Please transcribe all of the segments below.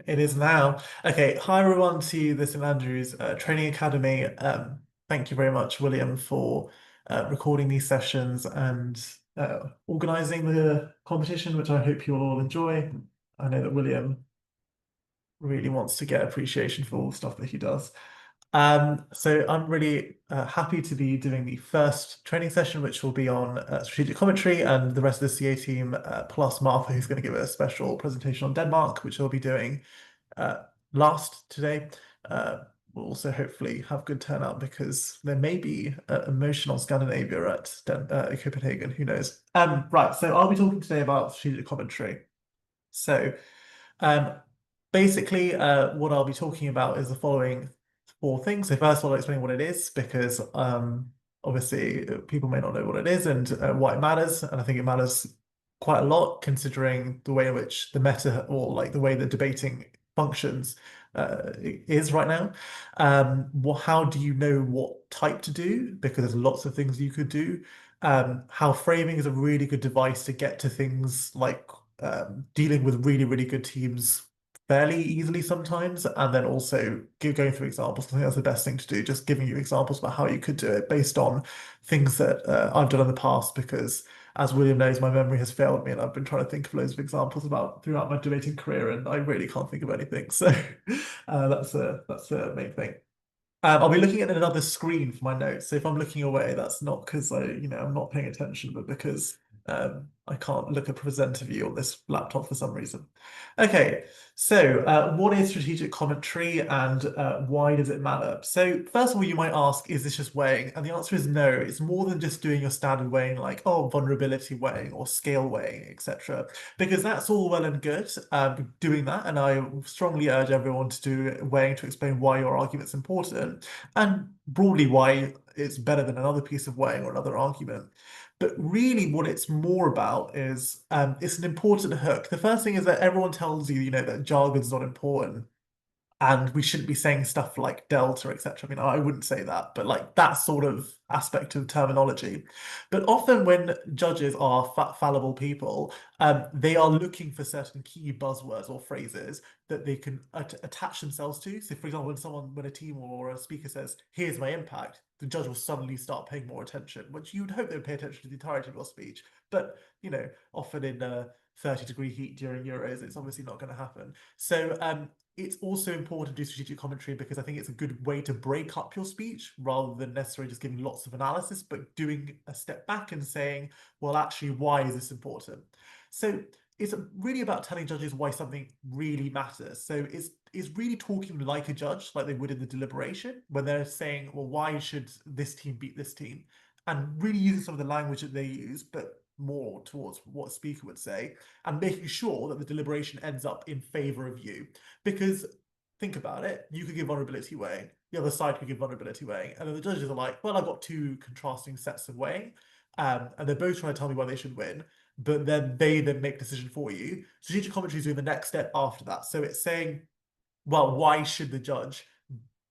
It is now. Okay, hi everyone to the St Andrews Training Academy. Thank you very much, William, for recording these sessions and organizing the competition, which I hope you will all enjoy. I know that William really wants to get appreciation for all the stuff that he does. So I'm really happy to be doing the first training session, which will be on strategic commentary, and the rest of the CA team, plus Martha, who's going to give a special presentation on Denmark, which I'll be doing last today. We'll also hopefully have good turnout because there may be emotional Scandinavia at Copenhagen. Who knows? Right. So I'll be talking today about strategic commentary. So um, basically, what I'll be talking about is the following four things. So first of all, I'll explain what it is because obviously people may not know what it is and why it matters, and I think it matters quite a lot considering the way in which the meta or like the way that debating functions is right now. How do you know what type to do? Because there's lots of things you could do. How framing is a really good device to get to things like dealing with really, really good teams fairly easily sometimes, and then also going through examples. I think that's the best thing to do, just giving you examples about how you could do it based on things that I've done in the past, because as William knows, my memory has failed me, and I've been trying to think of loads of examples about throughout my debating career, and I really can't think of anything. So that's the main thing. I'll be looking at another screen for my notes. So if I'm looking away, that's not because I'm not paying attention, but because I can't look at presenter view on this laptop for some reason. Okay, so what is strategic commentary and why does it matter? So first of all, you might ask, is this just weighing? And the answer is no. It's more than just doing your standard weighing, like vulnerability weighing or scale weighing, etc. Because that's all well and good doing that, and I strongly urge everyone to do weighing to explain why your argument's important and broadly why it's better than another piece of weighing or another argument. But really, what it's more about is it's an important hook. The first thing is that everyone tells you, that jargon's not important and we shouldn't be saying stuff like delta, etc. I mean, I wouldn't say that, but like that sort of aspect of terminology. But often when judges are fallible people, they are looking for certain key buzzwords or phrases that they can attach themselves to. So, for example, when a team or a speaker says, "Here's my impact," the judge will suddenly start paying more attention, which you would hope they would pay attention to the entirety of your speech. But often in 30-degree heat during Euros, it's obviously not going to happen. So it's also important to do strategic commentary because I think it's a good way to break up your speech rather than necessarily just giving lots of analysis, but doing a step back and saying, well, actually, why is this important? So it's really about telling judges why something really matters. So it's really talking like a judge, like they would in the deliberation, when they're saying, well, why should this team beat this team? And really using some of the language that they use, but more towards what a speaker would say, and making sure that the deliberation ends up in favor of you. Because think about it, you could give vulnerability weighing, the other side could give vulnerability weighing, and then the judges are like, well, I've got two contrasting sets of weighing, and they're both trying to tell me why they should win, but then they then make a decision for you. Strategic commentary is doing the next step after that. So it's saying, well, why should the judge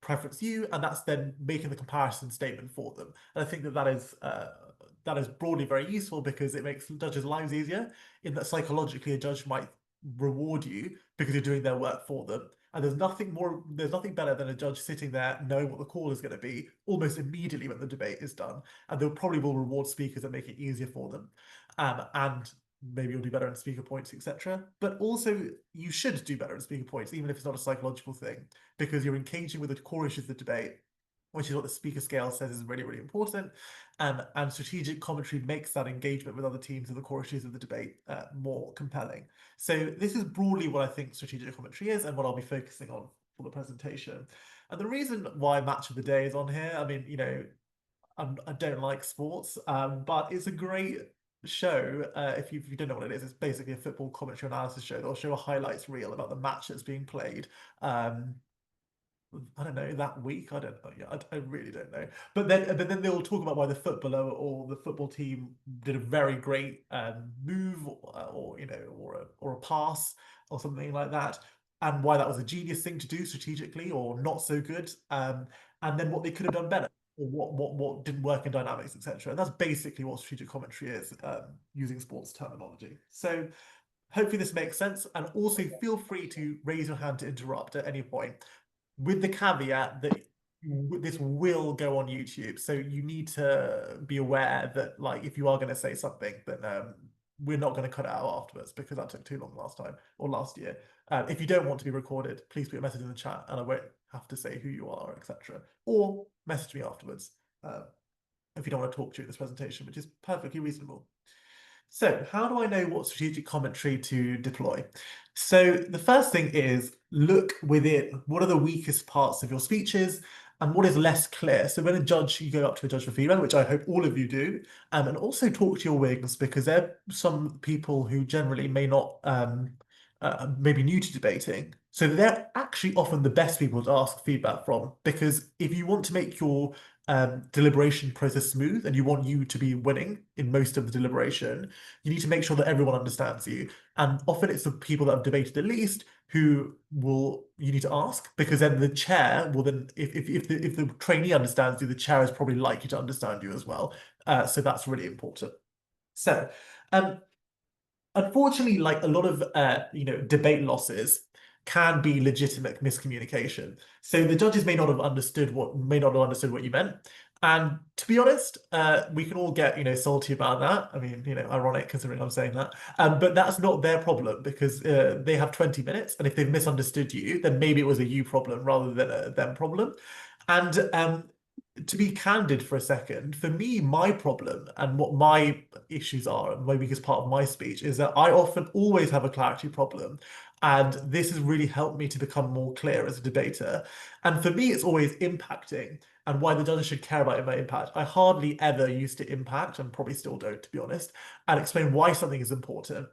preference you? And that's then making the comparison statement for them. And I think that is broadly very useful because it makes judges' lives easier in that psychologically a judge might reward you because you're doing their work for them. And there's nothing better than a judge sitting there knowing what the call is going to be almost immediately when the debate is done. And they'll probably will reward speakers and make it easier for them. And maybe you'll do better in speaker points, etc. But also, you should do better in speaker points, even if it's not a psychological thing, because you're engaging with the core issues of the debate, which is what the speaker scale says is really, really important. And strategic commentary makes that engagement with other teams and the core issues of the debate more compelling. So this is broadly what I think strategic commentary is and what I'll be focusing on for the presentation. And the reason why Match of the Day is on here, I mean, I don't like sports, but it's a great show. If you don't know what it is, it's basically a football commentary analysis show. They'll show a highlights reel about the match that's being played. I don't know, that week. I don't know. Yeah, I really don't know. But then they'll talk about why the footballer or the football team did a very great move, or a pass or something like that, and why that was a genius thing to do strategically or not so good, and then what they could have done better or what didn't work in dynamics, etc. And that's basically what strategic commentary is, using sports terminology. So hopefully this makes sense. And also feel free to raise your hand to interrupt at any point, with the caveat that this will go on YouTube. So you need to be aware that, like, if you are going to say something, then we're not going to cut it out afterwards because that took too long last time or last year. If you don't want to be recorded, please put a message in the chat and I won't have to say who you are, etc. Or message me afterwards if you don't want to talk during this presentation, which is perfectly reasonable. So how do I know what strategic commentary to deploy? So the first thing is look within what are the weakest parts of your speeches and what is less clear. So when you go up to a judge for feedback, which I hope all of you do, and also talk to your wings, because there are some people who generally may not maybe new to debating. So they're actually often the best people to ask feedback from, because if you want to make your deliberation process smooth and you want you to be winning in most of the deliberation, you need to make sure that everyone understands you. And often it's the people that have debated the least who you need to ask, because then the chair will then, if the trainee understands you, the chair is probably likely to understand you as well. So that's really important. So, um, unfortunately, like a lot of debate losses can be legitimate miscommunication. So the judges may not have understood what you meant. And to be honest, we can all get salty about that. I mean, ironic considering I'm saying that. But that's not their problem, because they have 20 minutes, and if they've misunderstood you, then maybe it was a you problem rather than a them problem. And to be candid for a second, for me, my problem and what my issues are, and my biggest part of my speech, is that I often always have a clarity problem. And this has really helped me to become more clear as a debater. And for me, it's always impacting, and why the judges should care about my impact. I hardly ever used to impact, and probably still don't, to be honest, and explain why something is important.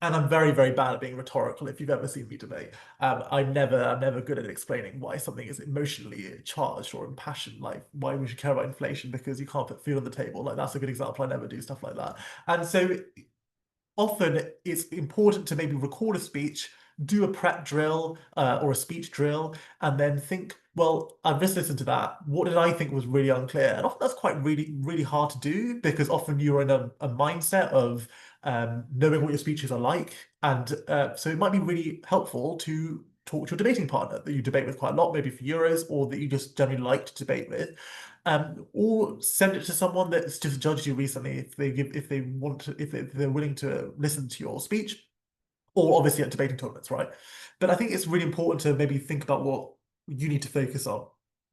And I'm very, very bad at being rhetorical. If you've ever seen me debate, I'm never good at explaining why something is emotionally charged or impassioned, like why we should care about inflation because you can't put food on the table. Like that's a good example. I never do stuff like that. And so often it's important to maybe record a speech, do a prep drill or a speech drill, and then think, well, I've just listened to that. What did I think was really unclear? And often that's quite really hard to do, because often you're in a mindset of knowing what your speeches are like. And so it might be really helpful to talk to your debating partner that you debate with quite a lot, maybe for Euros, or that you just generally like to debate with. Or send it to someone that's just judged you recently if they're willing to listen to your speech, or obviously at debating tournaments, right? But I think it's really important to maybe think about what you need to focus on.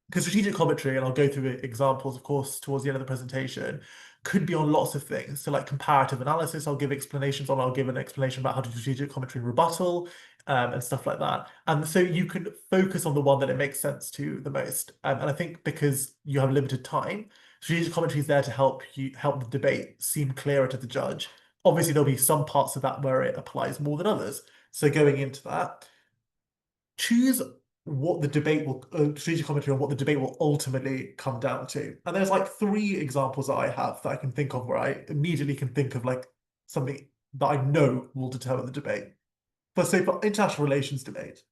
Because strategic commentary, and I'll go through examples, of course, towards the end of the presentation, could be on lots of things. So like comparative analysis, I'll give explanations on, I'll give an explanation about how to do strategic commentary and rebuttal, and stuff like that. And so you can focus on the one that it makes sense to the most. And I think because you have limited time, strategic commentary is there to help the debate seem clearer to the judge. Obviously, there'll be some parts of that where it applies more than others. So going into that, choose what the debate will strategic commentary on what the debate will ultimately come down to. And there's like 3 examples that I have that I can think of where I immediately can think of like something that I know will determine the debate. For say for international relations debate,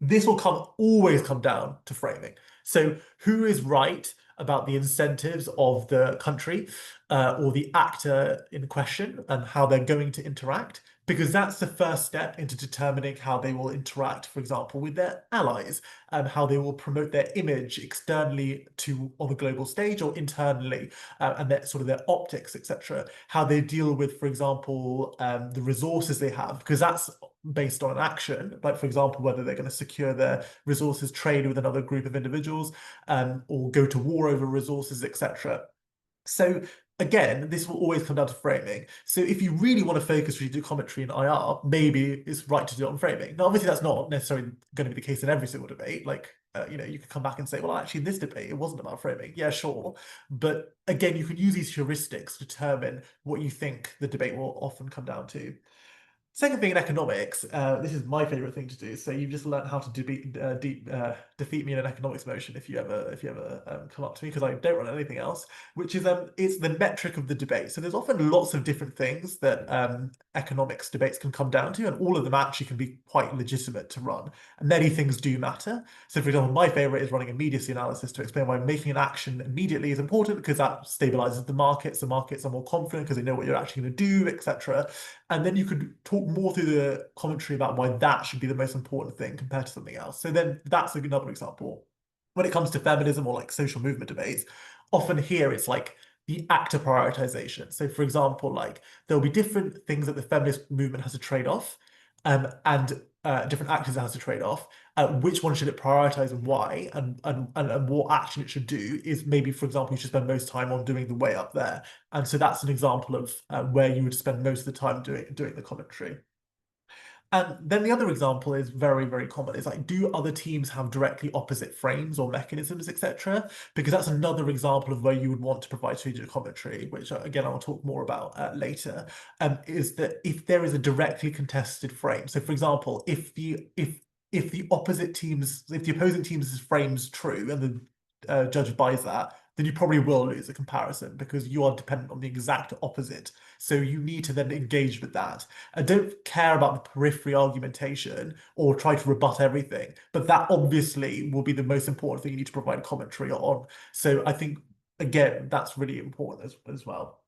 this will always come down to framing. So who is right about the incentives of the country or the actor in question and how they're going to interact? Because that's the first step into determining how they will interact, for example, with their allies, and how they will promote their image externally on the global stage or internally, and their sort of their optics, etc. How they deal with, for example, the resources they have, because that's based on an action, like for example, whether they're going to secure their resources, trade with another group of individuals, or go to war over resources, etc. So again, this will always come down to framing. So if you really want to focus strategic commentary in IR, maybe it's right to do it on framing. Now, obviously, that's not necessarily going to be the case in every single debate. Like, you could come back and say, well, actually, in this debate, it wasn't about framing. Yeah, sure. But again, you can use these heuristics to determine what you think the debate will often come down to. Second thing in economics, this is my favorite thing to do. So you've just learned how to defeat me in an economics motion if you ever come up to me, because I don't run anything else, which is it's the metric of the debate. So there's often lots of different things that economics debates can come down to, and all of them actually can be quite legitimate to run. And many things do matter. So for example, my favorite is running immediacy analysis to explain why making an action immediately is important, because that stabilizes the markets. The markets are more confident because they know what you're actually going to do, etc. And then you could talk more through the commentary about why that should be the most important thing compared to something else. So then that's another example. When it comes to feminism or like social movement debates, often here it's like the actor prioritization. So for example, like there'll be different things that the feminist movement has to trade off, and different actors it has to trade off. Which one should it prioritize and why, and what action it should do is maybe, for example, you should spend most time on doing the way up there. And so that's an example of where you would spend most of the time doing the commentary. And then the other example is very, very common. It's like, do other teams have directly opposite frames or mechanisms, etc.? Because that's another example of where you would want to provide strategic commentary, which again, I'll talk more about later, is that if there is a directly contested frame. So for example, if the opposing team's frame's true and the judge buys that, then you probably will lose a comparison because you are dependent on the exact opposite. So you need to then engage with that. I don't care about the periphery argumentation or try to rebut everything, but that obviously will be the most important thing you need to provide commentary on. So I think, again, that's really important as well.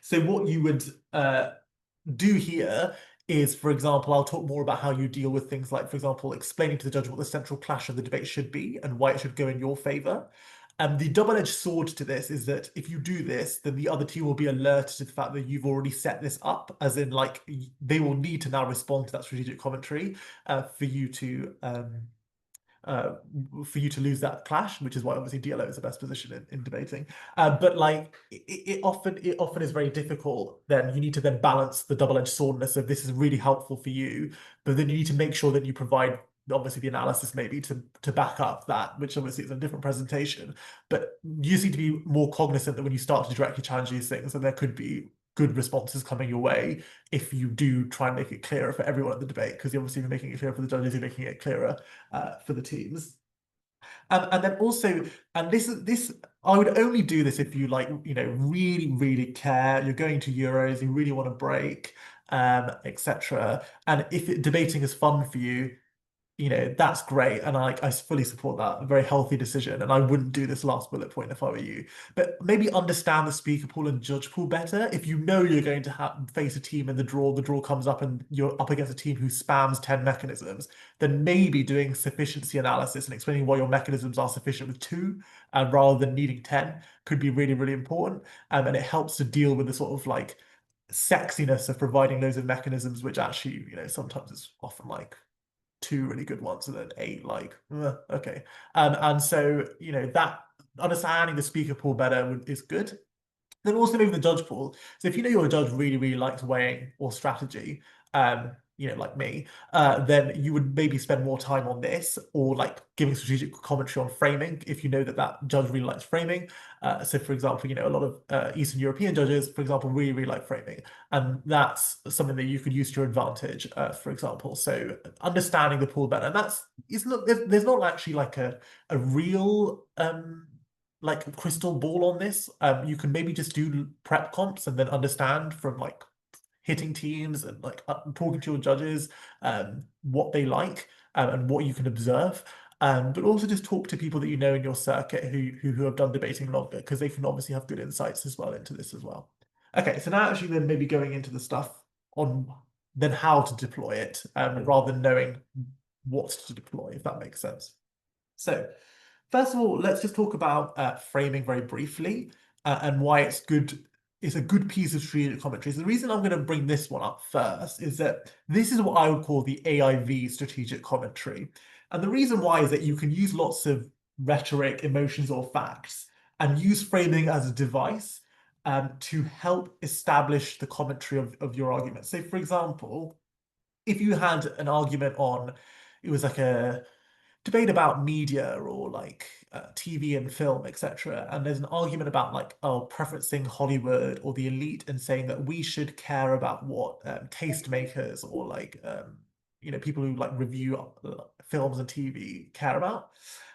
So what you would do here is, for example, I'll talk more about how you deal with things like, for example, explaining to the judge what the central clash of the debate should be and why it should go in your favor. And the double-edged sword to this is that if you do this, then the other team will be alerted to the fact that you've already set this up, as in, like, they will need to now respond to that strategic commentary for you to uh, lose that clash, which is why obviously DLO is the best position in debating. But like it often is very difficult. Then you need to then balance the double-edged swordness of this is really helpful for you, but then you need to make sure that you provide obviously the analysis maybe to back up that, which obviously is a different presentation. But you just need to be more cognizant that when you start to directly challenge these things, and there could be good responses coming your way if you do try and make it clearer for everyone at the debate, because obviously you're making it clearer for the judges, you're making it clearer for the teams. And then also, and this I would only do this if you like, really, really care. You're going to Euros, you really want to break, etc. And if debating is fun for you, that's great. And I fully support that. A very healthy decision. And I wouldn't do this last bullet point if I were you. But maybe understand the speaker pool and judge pool better. If you know you're going to face a team in the draw comes up and you're up against a team who spams 10 mechanisms, then maybe doing sufficiency analysis and explaining why your mechanisms are sufficient with two rather than needing 10 could be really, really important. And it helps to deal with the sort of like sexiness of providing loads of mechanisms, which actually, sometimes is often like two really good ones and then eight like okay. And so that understanding the speaker pool better is good. Then also maybe the judge pool. So if you know your judge really, really likes weighing or strategy, like me, then you would maybe spend more time on this or like giving strategic commentary on framing if you know that that judge really likes framing. So for example, a lot of Eastern European judges, for example, really, really like framing. And that's something that you could use to your advantage, for example. So understanding the pool better. And there's not actually like a real like crystal ball on this. You can maybe just do prep comps and then understand from like hitting teams and like talking to your judges what they like and what you can observe. But also just talk to people that you know in your circuit who have done debating longer, because they can obviously have good insights as well into this as well. Okay, so now actually then maybe going into the stuff on then how to deploy it rather than knowing what to deploy, if that makes sense. So first of all, let's just talk about framing very briefly and why it's good. It's a good piece of strategic commentary. So the reason I'm going to bring this one up first is that this is what I would call the AIV strategic commentary. And the reason why is that you can use lots of rhetoric, emotions, or facts and use framing as a device to help establish the commentary of your argument. So for example, if you had an argument on, it was like a debate about media or like TV and film, etc. And there's an argument about like, preferencing Hollywood or the elite and saying that we should care about what tastemakers or like, people who like review films and TV care about.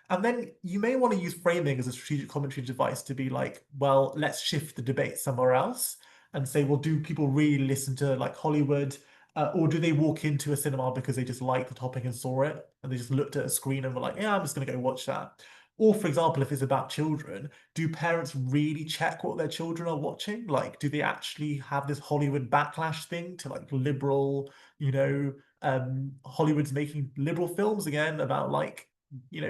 And then you may want to use framing as a strategic commentary device to be like, well, let's shift the debate somewhere else and say, well, do people really listen to like Hollywood? Or do they walk into a cinema because they just liked the topic and saw it, and they just looked at a screen and were like, "Yeah, I'm just going to go watch that." Or, for example, if it's about children, do parents really check what their children are watching? Like, do they actually have this Hollywood backlash thing to like liberal, Hollywood's making liberal films again about like,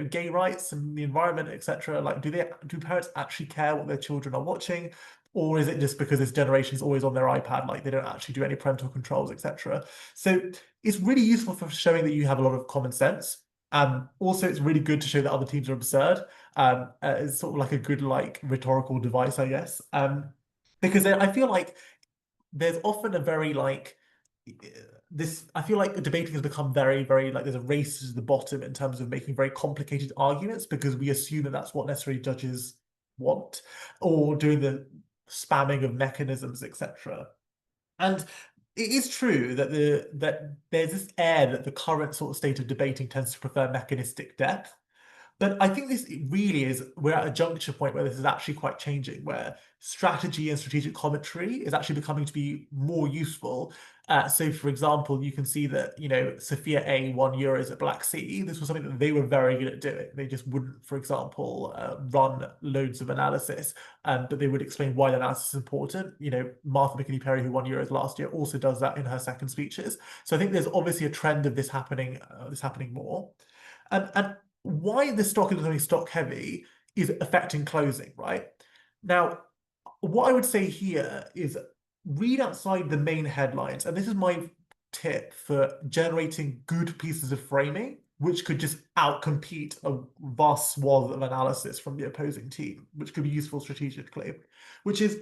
gay rights and the environment, etc. Like, do parents actually care what their children are watching? Or is it just because this generation is always on their iPad, like they don't actually do any parental controls, etc.? So it's really useful for showing that you have a lot of common sense. Also, it's really good to show that other teams are absurd. It's sort of like a good like rhetorical device, I guess. Because I feel like there's often a very like this. I feel like debating has become very, very like there's a race to the bottom in terms of making very complicated arguments because we assume that that's what necessarily judges want, or doing the spamming of mechanisms, etc. And it is true that there's this air that the current sort of state of debating tends to prefer mechanistic depth. But I think this really is, we're at a juncture point where this is actually quite changing, where strategy and strategic commentary is actually becoming to be more useful. So, for example, you can see that, Sophia A won Euros at Black Sea. This was something that they were very good at doing. They just wouldn't, for example, run loads of analysis, but they would explain why the analysis is important. Martha McKinney Perry, who won Euros last year, also does that in her second speeches. So I think there's obviously a trend of this happening more. And why the stock is becoming stock heavy is affecting closing, right? Now, what I would say here is read outside the main headlines. And this is my tip for generating good pieces of framing, which could just outcompete a vast swath of analysis from the opposing team, which could be useful strategically, which is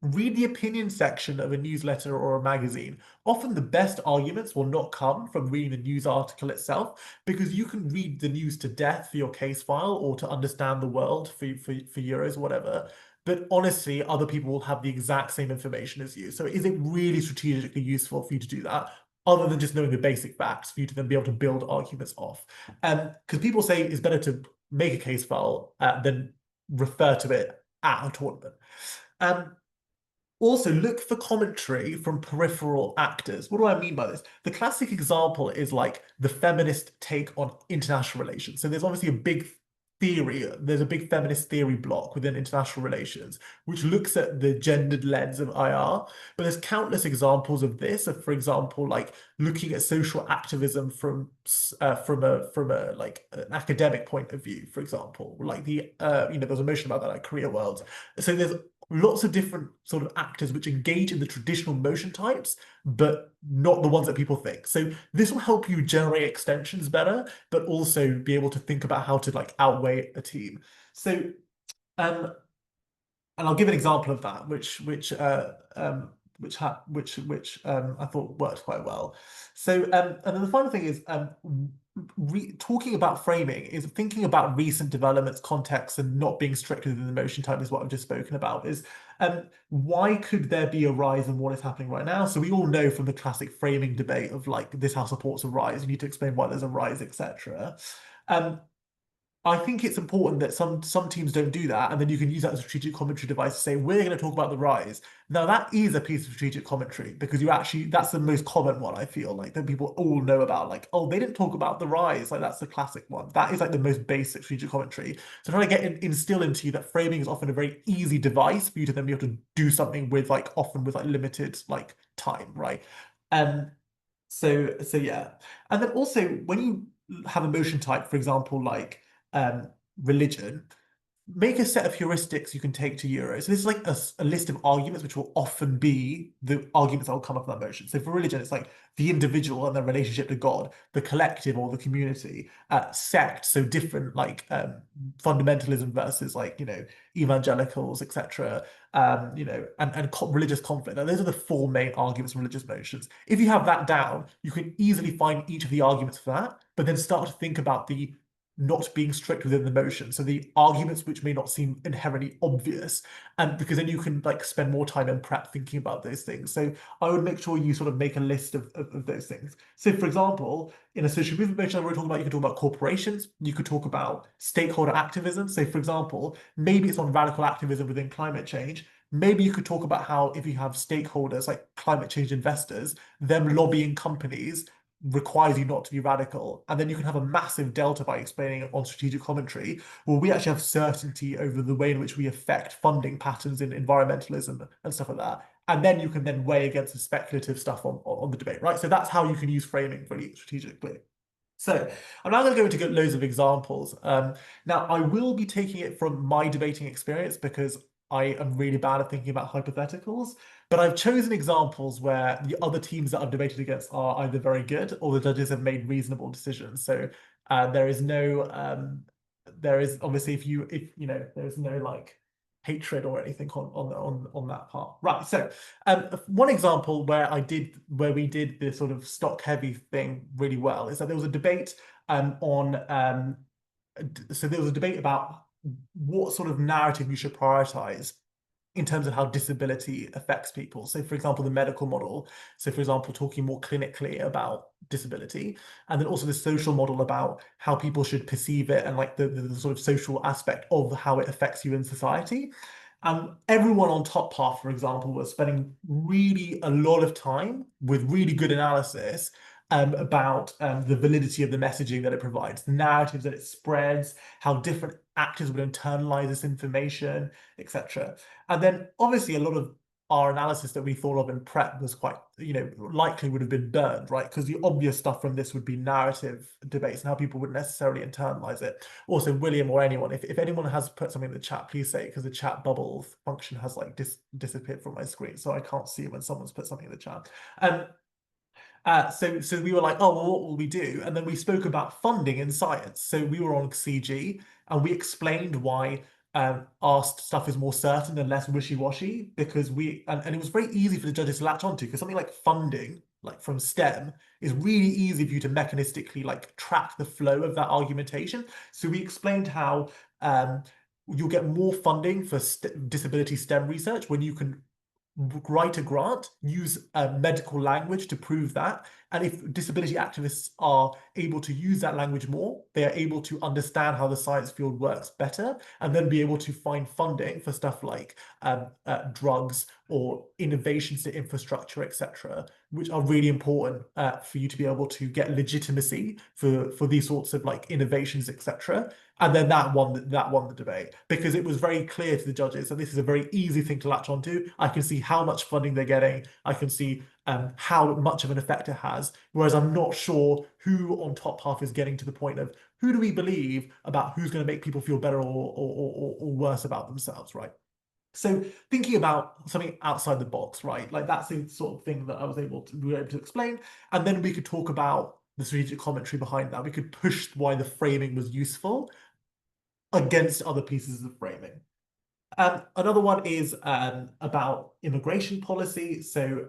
read the opinion section of a newsletter or a magazine. Often the best arguments will not come from reading the news article itself, because you can read the news to death for your case file or to understand the world for Euros or whatever. But honestly, other people will have the exact same information as you. So is it really strategically useful for you to do that? Other than just knowing the basic facts, for you to then be able to build arguments off. Because people say it's better to make a case file than refer to it at a tournament. Also, look for commentary from peripheral actors. What do I mean by this? The classic example is like the feminist take on international relations. So there's obviously a big theory, there's a big feminist theory block within international relations, which looks at the gendered lens of IR. But there's countless examples of this. Of, for example, like looking at social activism from a like an academic point of view, for example, like there's a motion about that like Korea World. So there's lots of different sort of actors which engage in the traditional motion types, but not the ones that people think. So this will help you generate extensions better, but also be able to think about how to like outweigh a team. So, and I'll give an example of that, which I thought worked quite well. So, and then the final thing is talking about framing is thinking about recent developments, context, and not being strict within the motion type is what I've just spoken about. Is why could there be a rise in what is happening right now? So we all know from the classic framing debate of like this house supports a rise. You need to explain why there's a rise, etc. I think it's important that some teams don't do that, and then you can use that as a strategic commentary device to say, we're going to talk about the rise. Now, that is a piece of strategic commentary because that's the most common one, I feel like, that people all know about. Like, oh, they didn't talk about the rise. Like, that's the classic one. That is like the most basic strategic commentary. So trying to instill into you that framing is often a very easy device for you to then be able to do something with like often with like limited like time, right? Um, so yeah. And then also when you have a motion type, for example, like um, religion, make a set of heuristics you can take to Euro. So this is like a list of arguments which will often be the arguments that will come up in that motion. So for religion, it's like the individual and their relationship to God, the collective or the community, sect, so different like fundamentalism versus like, evangelicals, etc. And religious conflict. Now, those are the four main arguments in religious motions. If you have that down, you can easily find each of the arguments for that, but then start to think about the not being strict within the motion. So the arguments which may not seem inherently obvious, and because then you can like spend more time in prep thinking about those things. So I would make sure you sort of make a list of those things. So for example, in a social movement motion that we're talking about, you can talk about corporations, you could talk about stakeholder activism. So for example, maybe it's on radical activism within climate change. Maybe you could talk about how if you have stakeholders like climate change investors, them lobbying companies requires you not to be radical. And then you can have a massive delta by explaining it on strategic commentary, where we actually have certainty over the way in which we affect funding patterns in environmentalism and stuff like that. And then you can then weigh against the speculative stuff on the debate, right? So that's how you can use framing really strategically. So I'm now going to go into loads of examples. Now, I will be taking it from my debating experience because I am really bad at thinking about hypotheticals, but I've chosen examples where the other teams that I've debated against are either very good or the judges have made reasonable decisions. So there is no, there is obviously if you know, there's no like hatred or anything on that part. Right. So one example where we did the sort of stock heavy thing really well is that there was a debate on so there was a debate about what sort of narrative you should prioritize in terms of how disability affects people. So, for example, the medical model. So, for example, talking more clinically about disability, and then also the social model about how people should perceive it and like the sort of social aspect of how it affects you in society. Everyone on Top Path, for example, was spending really a lot of time with really good analysis about the validity of the messaging that it provides, the narratives that it spreads, how different actors would internalize this information, etc. And then obviously a lot of our analysis that we thought of in prep was quite, likely would have been burned, right? Because the obvious stuff from this would be narrative debates and how people would necessarily internalize it. Also, William or anyone, if anyone has put something in the chat, please say, because the chat bubble function has like disappeared from my screen, so I can't see when someone's put something in the chat. So we were like, oh, well, what will we do? And then we spoke about funding in science. So we were on CG and we explained why our stuff is more certain and less wishy-washy because and it was very easy for the judges to latch onto because something like funding, like from STEM, is really easy for you to mechanistically like track the flow of that argumentation. So we explained how you'll get more funding for disability STEM research when you can write a grant, use medical language to prove that. And if disability activists are able to use that language more, they are able to understand how the science field works better and then be able to find funding for stuff like drugs or innovations to infrastructure, etc., which are really important for you to be able to get legitimacy for these sorts of like innovations, etc. And then that won the debate because it was very clear to the judges that this is a very easy thing to latch onto. I can see how much funding they're getting. I can see how much of an effect it has. Whereas I'm not sure who on Top Half is getting to the point of who do we believe about who's going to make people feel better or worse about themselves, right? So thinking about something outside the box, right? Like that's the sort of thing that we were able to explain. And then we could talk about the strategic commentary behind that. We could push why the framing was useful against other pieces of framing. Another one is about immigration policy. So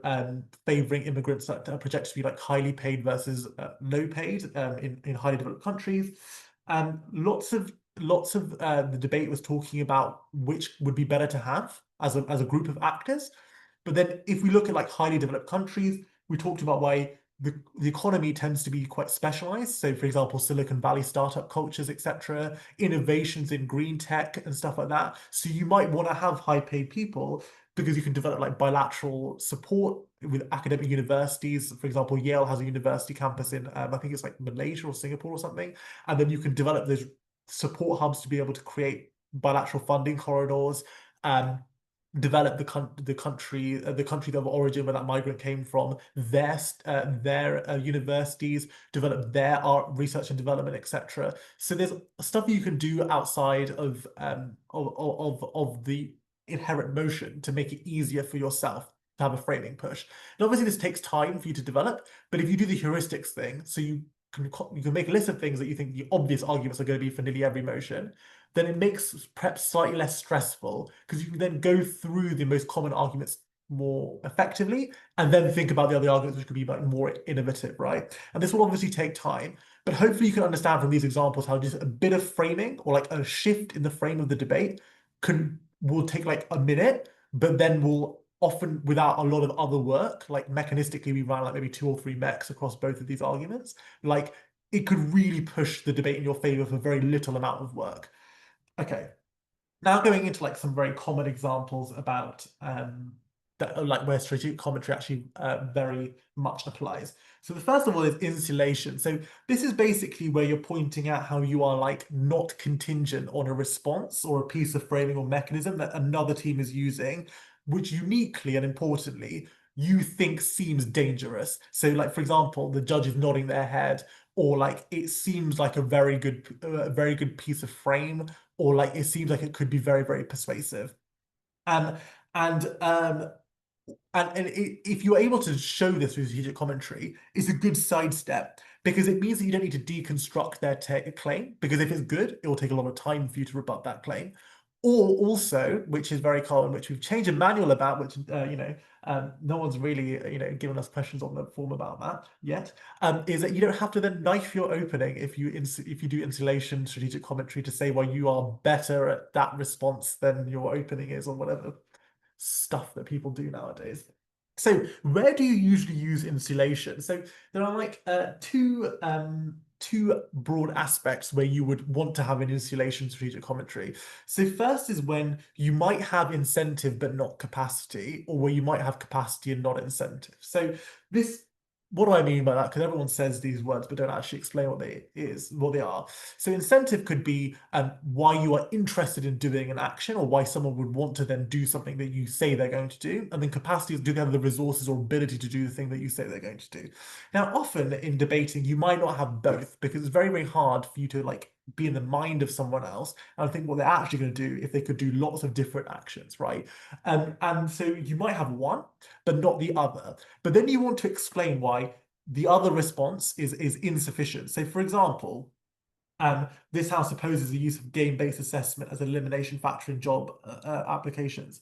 favoring immigrants that are projected to be like highly paid versus low paid in highly developed countries. Lots of the debate was talking about which would be better to have as a group of actors. But then if we look at like highly developed countries, we talked about why the economy tends to be quite specialized. So, for example, Silicon Valley startup cultures, etc., innovations in green tech and stuff like that. So you might want to have high paid people because you can develop like bilateral support with academic universities. For example, Yale has a university campus in I think it's like Malaysia or Singapore or something, and then you can develop those support hubs to be able to create bilateral funding corridors. Develop the country of origin where that migrant came from, their universities, develop their art research and development, etc. So there's stuff you can do outside of the inherent motion to make it easier for yourself to have a framing push. And obviously this takes time for you to develop, but if you do the heuristics thing, so you can make a list of things that you think the obvious arguments are going to be for nearly every motion, then it makes prep slightly less stressful because you can then go through the most common arguments more effectively and then think about the other arguments which could be like more innovative, right? And this will obviously take time, but hopefully you can understand from these examples how just a bit of framing or like a shift in the frame of the debate will take like a minute, but then will often without a lot of other work, like mechanistically we ran like maybe 2 or 3 mechs across both of these arguments, like it could really push the debate in your favor for very little amount of work. Okay, now going into like some very common examples about that like where strategic commentary actually very much applies. So the first of all is insulation. So this is basically where you're pointing out how you are like not contingent on a response or a piece of framing or mechanism that another team is using, which uniquely and importantly you think seems dangerous. So like for example, the judge is nodding their head, or like it seems like a very good piece of frame, or like it seems like it could be very, very persuasive. Um, and if you're able to show this through strategic commentary, it's a good sidestep because it means that you don't need to deconstruct their claim. Because if it's good, it will take a lot of time for you to rebut that claim. Or also, which is very common, which we've changed a manual about, which no one's really given us questions on the form about that yet. Is that you don't have to then knife your opening if you do insulation strategic commentary to say why you are better at that response than your opening is or whatever stuff that people do nowadays. So where do you usually use insulation? So there are like two broad aspects where you would want to have an insulation strategic commentary. So first is when you might have incentive but not capacity, or where you might have capacity and not incentive. So this what do I mean by that? Because everyone says these words but don't actually explain what they are. So incentive could be why you are interested in doing an action, or why someone would want to then do something that you say they're going to do. And then capacity is do they have the resources or ability to do the thing that you say they're going to do. Now, often in debating, you might not have both because it's very, very hard for you to like be in the mind of someone else and think what they're actually going to do if they could do lots of different actions, right? And so you might have one, but not the other. But then you want to explain why the other response is insufficient. So, for example, this house opposes the use of game-based assessment as an elimination factor in job applications.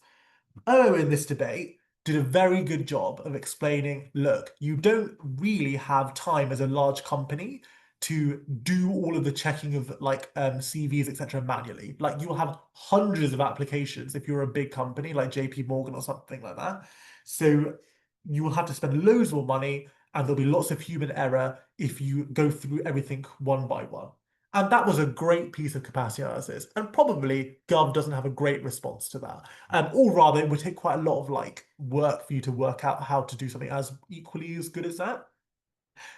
In this debate did a very good job of explaining, look, you don't really have time as a large company to do all of the checking of like CVs, etc. manually. Like you'll have hundreds of applications if you're a big company like JP Morgan or something like that. So you will have to spend loads more money and there'll be lots of human error if you go through everything one by one. And that was a great piece of capacity analysis. And probably Gov doesn't have a great response to that. Or rather, it would take quite a lot of like work for you to work out how to do something as equally as good as that.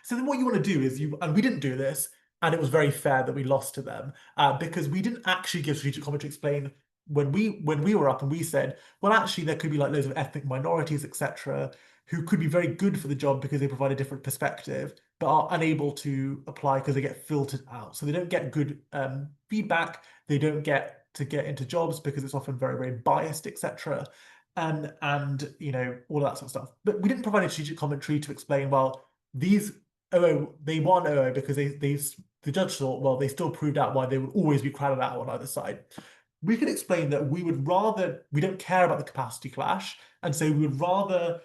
So then what you want to do is and we didn't do this, and it was very fair that we lost to them because we didn't actually give strategic commentary explain when we were up and we said, well, actually there could be like loads of ethnic minorities, etc., who could be very good for the job because they provide a different perspective, but are unable to apply because they get filtered out. So they don't get good feedback. They don't get to get into jobs because it's often very, very biased, etc. And all of that sort of stuff. But we didn't provide a strategic commentary to explain, well, these they won because the judge thought, well, they still proved out why they would always be crowded out on either side. We could explain that we don't care about the capacity clash, and so we would rather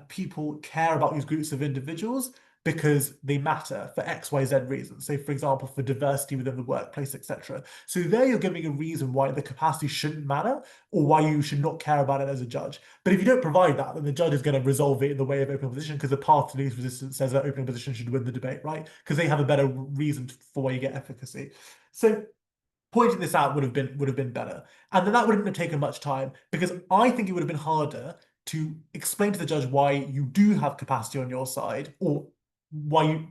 people care about these groups of individuals because they matter for X, Y, Z reasons. So, for example, for diversity within the workplace, etc. So there you're giving a reason why the capacity shouldn't matter or why you should not care about it as a judge. But if you don't provide that, then the judge is going to resolve it in the way of opening position because the path to least resistance says that opening position should win the debate, right? Because they have a better reason for why you get efficacy. So pointing this out would have been better. And then that wouldn't have taken much time because I think it would have been harder to explain to the judge why you do have capacity on your side, or why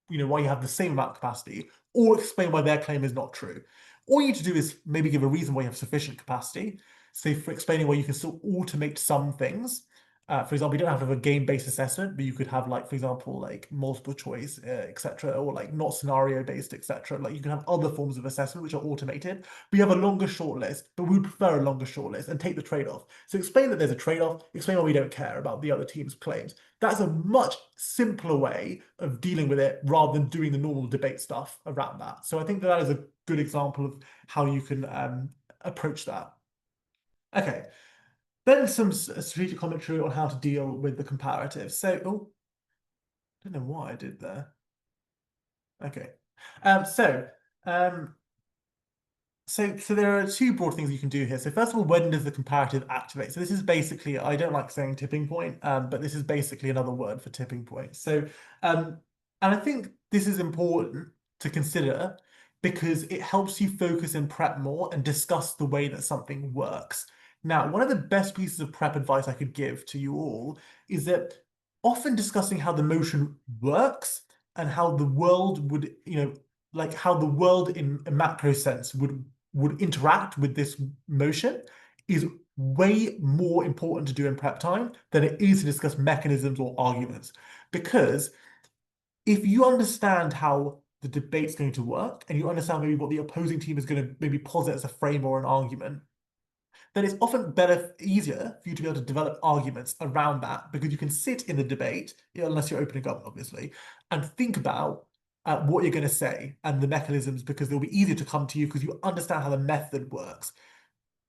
why you have the same amount of capacity, or explain why their claim is not true. All you need to do is maybe give a reason why you have sufficient capacity. So for explaining why you can still automate some things. For example, you don't have to have a game-based assessment, but you could have like, for example, like multiple choice, etc., or like not scenario-based, etc. Like you can have other forms of assessment which are automated, but you have a longer shortlist, but we would prefer a longer shortlist and take the trade-off. So explain that there's a trade-off, explain why we don't care about the other team's claims. That's a much simpler way of dealing with it rather than doing the normal debate stuff around that. So I think that is a good example of how you can approach that. Okay, then some strategic commentary on how to deal with the comparative. So, oh, I don't know what I did there. Okay. Um, so, um, so there are two broad things you can do here. So first of all, when does the comparative activate? So this is basically, I don't like saying tipping point, but this is basically another word for tipping point. So, and I think this is important to consider because it helps you focus and prep more and discuss the way that something works. Now, one of the best pieces of prep advice I could give to you all is that often discussing how the motion works and how the world would, like how the world in a macro sense would interact with this motion is way more important to do in prep time than it is to discuss mechanisms or arguments. Because if you understand how the debate's going to work and you understand maybe what the opposing team is going to maybe posit as a frame or an argument, then it's often better, easier for you to be able to develop arguments around that because you can sit in the debate, unless you're opening up, obviously, and think about what you're going to say and the mechanisms because they'll be easier to come to you because you understand how the method works.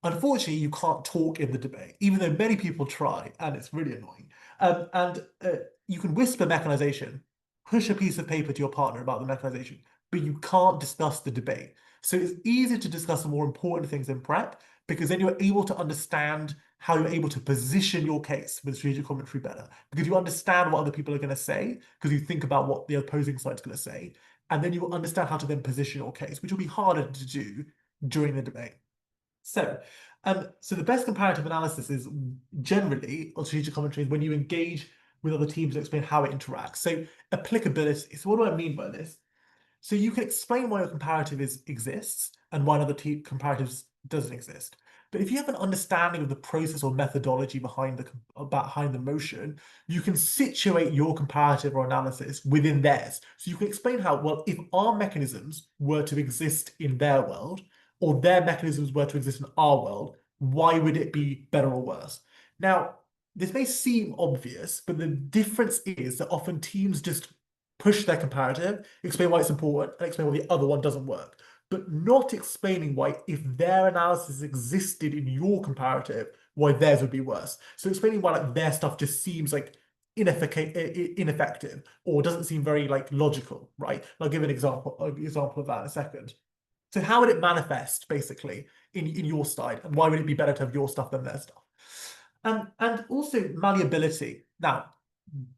Unfortunately, you can't talk in the debate, even though many people try, and it's really annoying. And you can whisper mechanization, push a piece of paper to your partner about the mechanization, but you can't discuss the debate. So it's easier to discuss the more important things in prep because then you're able to understand how you're able to position your case with strategic commentary better because you understand what other people are going to say because you think about what the opposing side's going to say, and then you will understand how to then position your case, which will be harder to do during the debate. So the best comparative analysis is generally on strategic commentary is when you engage with other teams and explain how it interacts. So applicability. So what do I mean by this? So you can explain why your comparative exists and why another comparatives doesn't exist. But if you have an understanding of the process or methodology behind the motion, you can situate your comparative or analysis within theirs. So you can explain how, well, if our mechanisms were to exist in their world, or their mechanisms were to exist in our world, why would it be better or worse? Now, this may seem obvious, but the difference is that often teams just push their comparative, explain why it's important, and explain why the other one doesn't work, but not explaining why, if their analysis existed in your comparative, why theirs would be worse. So explaining why like their stuff just seems like ineffective or doesn't seem very like logical, right? I'll give an example of that in a second. So how would it manifest basically in your side, and why would it be better to have your stuff than their stuff? And also malleability. Now,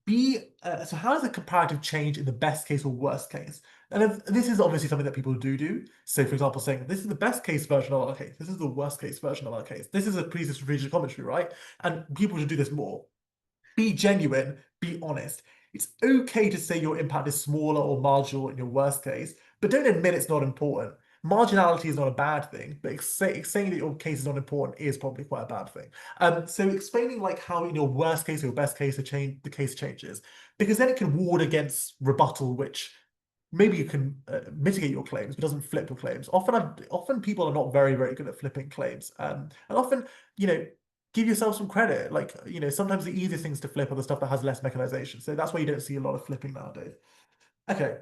so how does a comparative change in the best case or worst case? And this is obviously something that people do. So, for example, saying this is the best case version of our case, this is the worst case version of our case. This is a piece of strategic commentary, right? And people should do this more. Be genuine, be honest. It's okay to say your impact is smaller or marginal in your worst case, but don't admit it's not important. Marginality is not a bad thing, but saying that your case is not important is probably quite a bad thing. So explaining like how in your worst case or your best case the case changes, because then it can ward against rebuttal, which maybe you can mitigate your claims, but doesn't flip your claims. Often people are not very, very good at flipping claims, and often give yourself some credit. Like sometimes the easiest things to flip are the stuff that has less mechanization. So that's why you don't see a lot of flipping nowadays. Okay,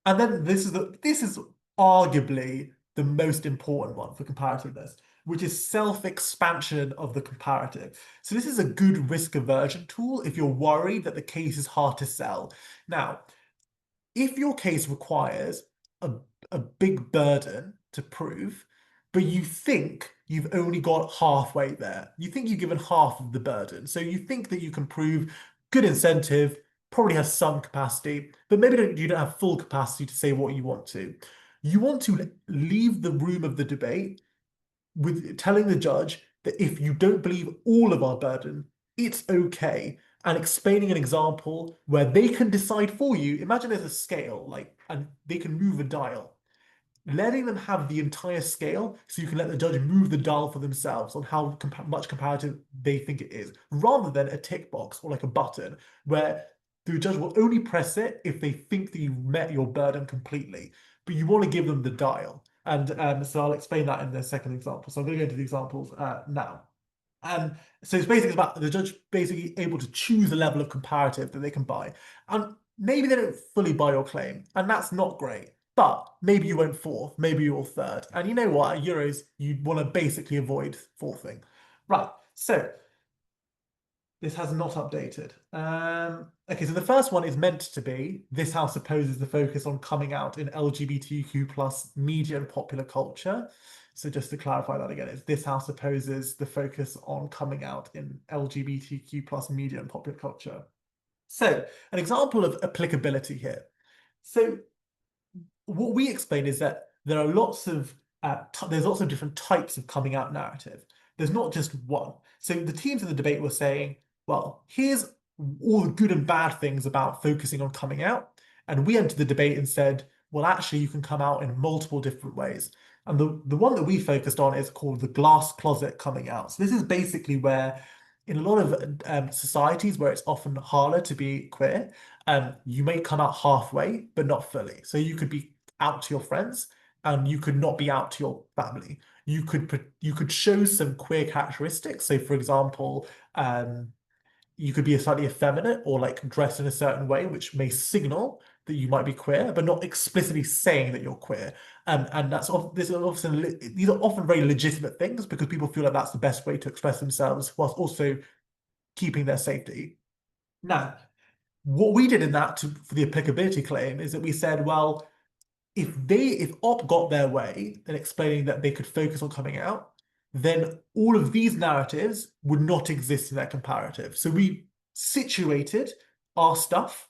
and then this is arguably the most important one for comparativeness, which is self-expansion of the comparative. So this is a good risk aversion tool if you're worried that the case is hard to sell. Now, if your case requires a, a big burden to prove, but you think you've only got halfway there, you think you've given half of the burden. So you think that you can prove good incentive, probably has some capacity, but maybe you don't have full capacity to say what you want to. You want to leave the room of the debate with telling the judge that if you don't believe all of our burden, it's okay. And explaining an example where they can decide for you. Imagine there's a scale, like, and they can move a dial. Letting them have the entire scale so you can let the judge move the dial for themselves on how much comparative they think it is, rather than a tick box or like a button where the judge will only press it if they think that you've met your burden completely. But you want to give them the dial. And so I'll explain that in the second example. So I'm going to go into the examples now. So it's basically about the judge basically able to choose a level of comparative that they can buy. And maybe they don't fully buy your claim, and that's not great. But maybe you went fourth, maybe you're third. And you know what? At Euros, you want to basically avoid fourthing. Right. So this has not updated. Okay, so the first one is meant to be, this house opposes the focus on coming out in LGBTQ plus media and popular culture. So just to clarify that again, it's this house opposes the focus on coming out in LGBTQ plus media and popular culture. So an example of applicability here. So what we explain is that there are lots of there's lots of different types of coming out narrative. There's not just one. So the teams in the debate were saying, well, here's all the good and bad things about focusing on coming out. And we entered the debate and said, well, actually, you can come out in multiple different ways. And the one that we focused on is called the glass closet coming out. So this is basically where, in a lot of societies where it's often harder to be queer, you may come out halfway, but not fully. So you could be out to your friends, and you could not be out to your family. You could show some queer characteristics. So, for example, you could be a slightly effeminate or like dressed in a certain way, which may signal that you might be queer, but not explicitly saying that you're queer. And these are often very legitimate things because people feel like that's the best way to express themselves whilst also keeping their safety. Now, what we did in that for the applicability claim is that we said, well, if Op got their way in explaining that they could focus on coming out, then all of these narratives would not exist in their comparative. So we situated our stuff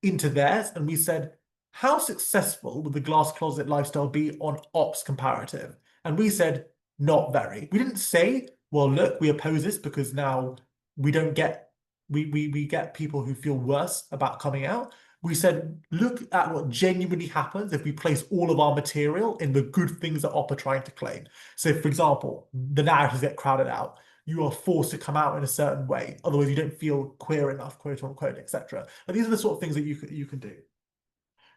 into theirs and we said, how successful would the glass closet lifestyle be on Op's comparative? And we said, not very. We didn't say, well, look, we oppose this because now we don't get we get people who feel worse about coming out. We said, look at what genuinely happens if we place all of our material in the good things that Op are trying to claim. So, for example, the narratives get crowded out. You are forced to come out in a certain way, otherwise you don't feel queer enough, quote unquote, etc. And these are the sort of things that you can do.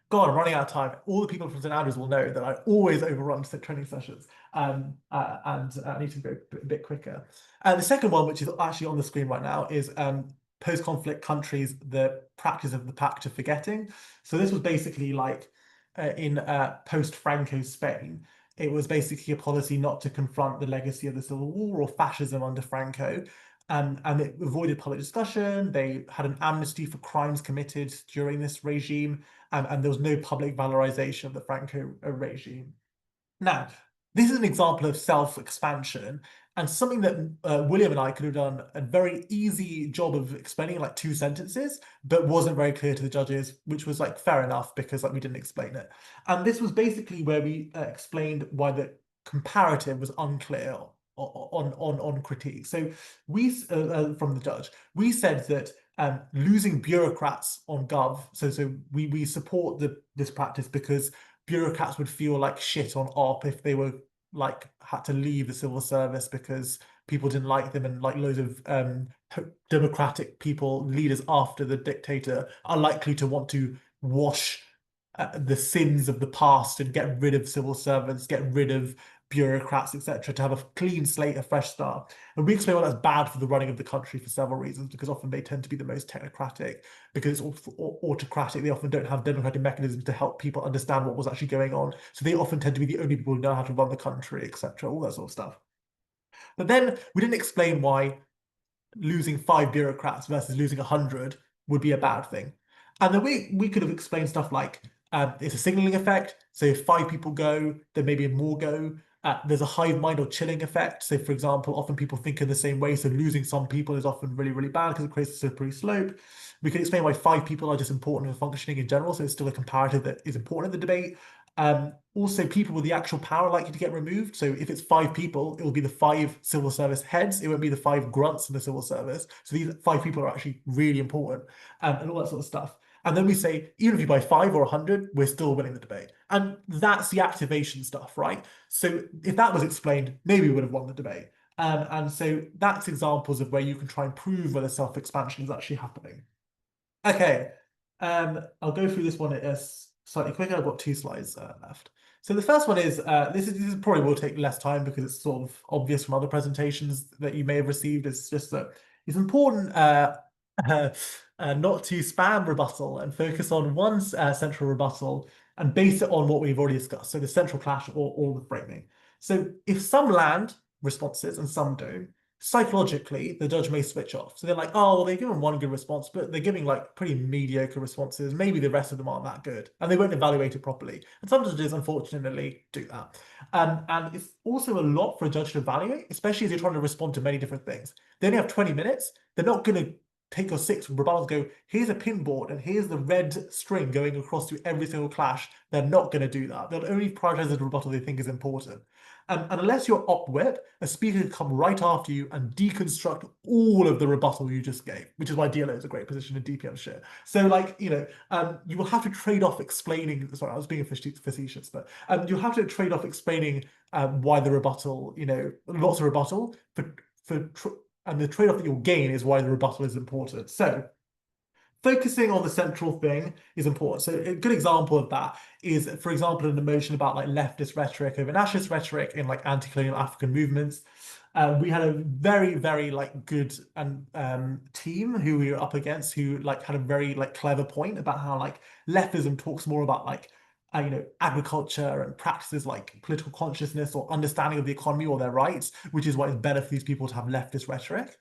God, I'm running out of time. All the people from St Andrews will know that I always overrun training sessions, and I need to go a bit quicker. And the second one, which is actually on the screen right now, is post-conflict countries, the practice of the pact of forgetting. So this was basically like in post-Franco Spain. It was basically a policy not to confront the legacy of the Civil War or fascism under Franco. And it avoided public discussion. They had an amnesty for crimes committed during this regime, and there was no public valorization of the Franco regime. Now, this is an example of self-expansion and something that William and I could have done a very easy job of explaining in like 2 sentences, but wasn't very clear to the judges, which was like fair enough because like we didn't explain it. And this was basically where we explained why the comparative was unclear on critique. So we from the judge, we said that losing bureaucrats on Gov. So we support this practice because bureaucrats would feel like shit on Op if they were like had to leave the civil service because people didn't like them, and like loads of democratic people, leaders after the dictator, are likely to want to wash the sins of the past and get rid of civil servants, get rid of bureaucrats, etc., to have a clean slate, a fresh start. And we explain why that's bad for the running of the country for several reasons, because often they tend to be the most technocratic, because it's autocratic. They often don't have democratic mechanisms to help people understand what was actually going on. So they often tend to be the only people who know how to run the country, etc., all that sort of stuff. But then we didn't explain why losing 5 bureaucrats versus losing 100 would be a bad thing. And then we could have explained stuff like it's a signaling effect. So if 5 people go, then maybe more go. There's a hive mind or chilling effect. So, for example, often people think in the same way. So losing some people is often really, really bad because it creates a slippery slope. We can explain why 5 people are just important for functioning in general. So it's still a comparative that is important in the debate. Also, people with the actual power are likely to get removed. So if it's 5 people, it will be the 5 civil service heads. It won't be the 5 grunts in the civil service. So these 5 people are actually really important, and all that sort of stuff. And then we say, even if you buy 5 or 100, we're still winning the debate. And that's the activation stuff, right? So if that was explained, maybe we would have won the debate. And so that's examples of where you can try and prove whether self-expansion is actually happening. Okay, I'll go through this one as slightly quicker. I've got 2 slides left. So the first one is this probably will take less time because it's sort of obvious from other presentations that you may have received. It's just that it's important not to spam rebuttal and focus on one central rebuttal and base it on what we've already discussed. So the central clash or the framing. So if some land responses and some don't, psychologically, the judge may switch off. So they're like, oh, well, they've given one good response, but they're giving like pretty mediocre responses. Maybe the rest of them aren't that good, and they won't evaluate it properly. And some judges, unfortunately, do that. And it's also a lot for a judge to evaluate, especially as you're trying to respond to many different things. They only have 20 minutes. They're not going to take your six rebuttals, go, here's a pinboard and here's the red string going across to every single clash, they're not going to do that. They'll only prioritize the rebuttal they think is important. And unless you're op whip, a speaker can come right after you and deconstruct all of the rebuttal you just gave, which is why DLO is a great position in DPM shit. So, like, you will have to trade off explaining. Sorry, I was being facetious, but you'll have to trade off explaining why the rebuttal, lots of rebuttal and the trade-off that you'll gain is why the rebuttal is important. So focusing on the central thing is important. So a good example of that is, for example, an emotion about like leftist rhetoric over nationalist rhetoric in like anti-colonial African movements. We had a very, very like good and team who we were up against who like had a very like clever point about how like leftism talks more about like agriculture and practices like political consciousness or understanding of the economy or their rights, which is why it's better for these people to have leftist rhetoric.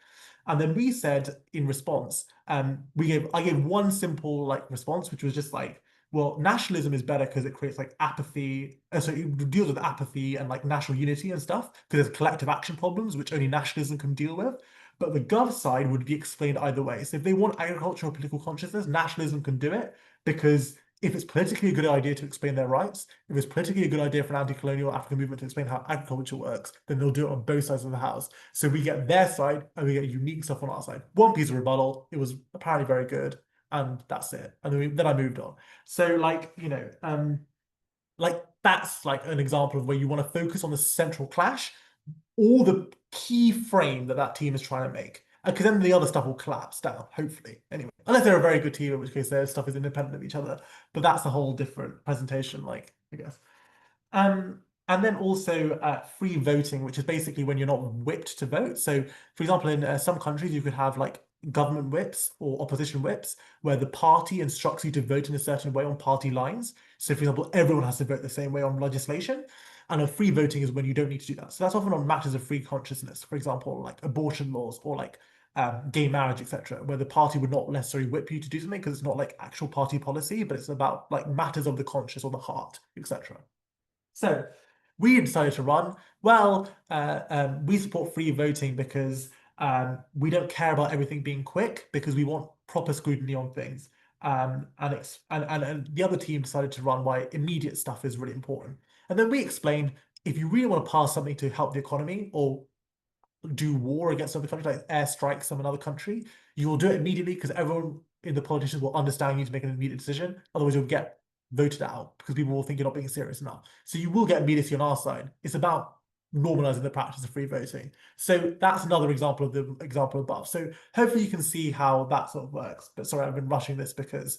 And then we said in response, I gave one simple like response, which was just like, well, nationalism is better because it creates like apathy. So it deals with apathy and like national unity and stuff because there's collective action problems which only nationalism can deal with. But the gov side would be explained either way. So if they want agriculture or political consciousness, nationalism can do it because if it's politically a good idea to explain their rights, if it's politically a good idea for an anti-colonial African movement to explain how agriculture works, then they'll do it on both sides of the house. So we get their side and we get unique stuff on our side. One piece of rebuttal, it was apparently very good, and that's it. And then I moved on. So like that's like an example of where you want to focus on the central clash or the key frame that that team is trying to make. Because then the other stuff will collapse down, hopefully. Anyway, unless they're a very good team, in which case their stuff is independent of each other. But that's a whole different presentation, like, I guess. And then also free voting, which is basically when you're not whipped to vote. So, for example, in some countries, you could have like government whips or opposition whips, where the party instructs you to vote in a certain way on party lines. So, for example, everyone has to vote the same way on legislation. And a free voting is when you don't need to do that. So that's often on matters of free consciousness, for example, like abortion laws or like gay marriage, etc., where the party would not necessarily whip you to do something because it's not like actual party policy, but it's about like matters of the conscious or the heart, etc. So we decided to run. Well, we support free voting because we don't care about everything being quick because we want proper scrutiny on things. And the other team decided to run why immediate stuff is really important. And then we explained if you really want to pass something to help the economy or do war against other countries, like airstrike some another country, you will do it immediately because everyone in the politicians will understand you need to make an immediate decision. Otherwise, you'll get voted out because people will think you're not being serious enough. So you will get immediacy on our side. It's about normalizing the practice of free voting. So that's another example of the example above. So hopefully you can see how that sort of works. But sorry, I've been rushing this because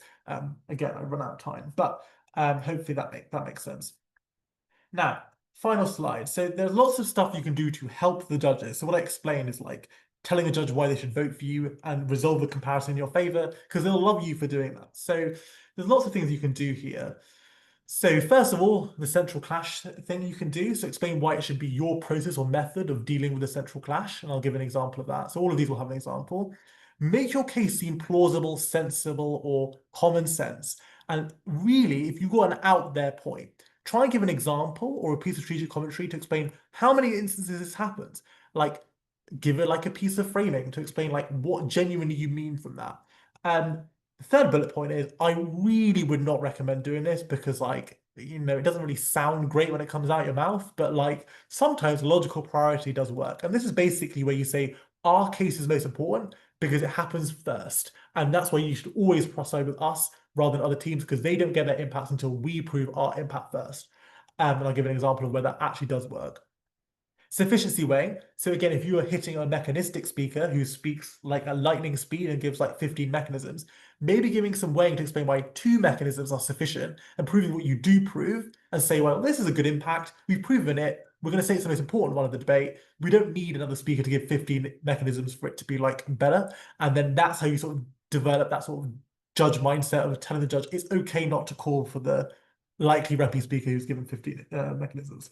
again, I've run out of time. But hopefully that makes sense. Now, final slide. So there's lots of stuff you can do to help the judges. So what I explained is like telling a judge why they should vote for you and resolve the comparison in your favor because they'll love you for doing that. So there's lots of things you can do here. So first of all, the central clash thing you can do. So explain why it should be your process or method of dealing with a central clash. And I'll give an example of that. So all of these will have an example. Make your case seem plausible, sensible, or common sense. And really, if you got an out there point, try and give an example or a piece of strategic commentary to explain how many instances this happens. Like, give it like a piece of framing to explain like what genuinely you mean from that. The third bullet point is I really would not recommend doing this because like it doesn't really sound great when it comes out your mouth, but like sometimes logical priority does work. And this is basically where you say our case is most important because it happens first. And that's why you should always side with us rather than other teams because they don't get their impact until we prove our impact first. And I'll give an example of where that actually does work. Sufficiency weighing. So again, if you are hitting a mechanistic speaker who speaks like a lightning speed and gives like 15 mechanisms, maybe giving some weighing to explain why 2 mechanisms are sufficient and proving what you do prove and say, well, this is a good impact. We've proven it. We're going to say it's the most important one of the debate. We don't need another speaker to give 15 mechanisms for it to be like better. And then that's how you sort of develop that sort of judge mindset of telling the judge it's okay not to call for the likely reppy speaker who's given 15 mechanisms.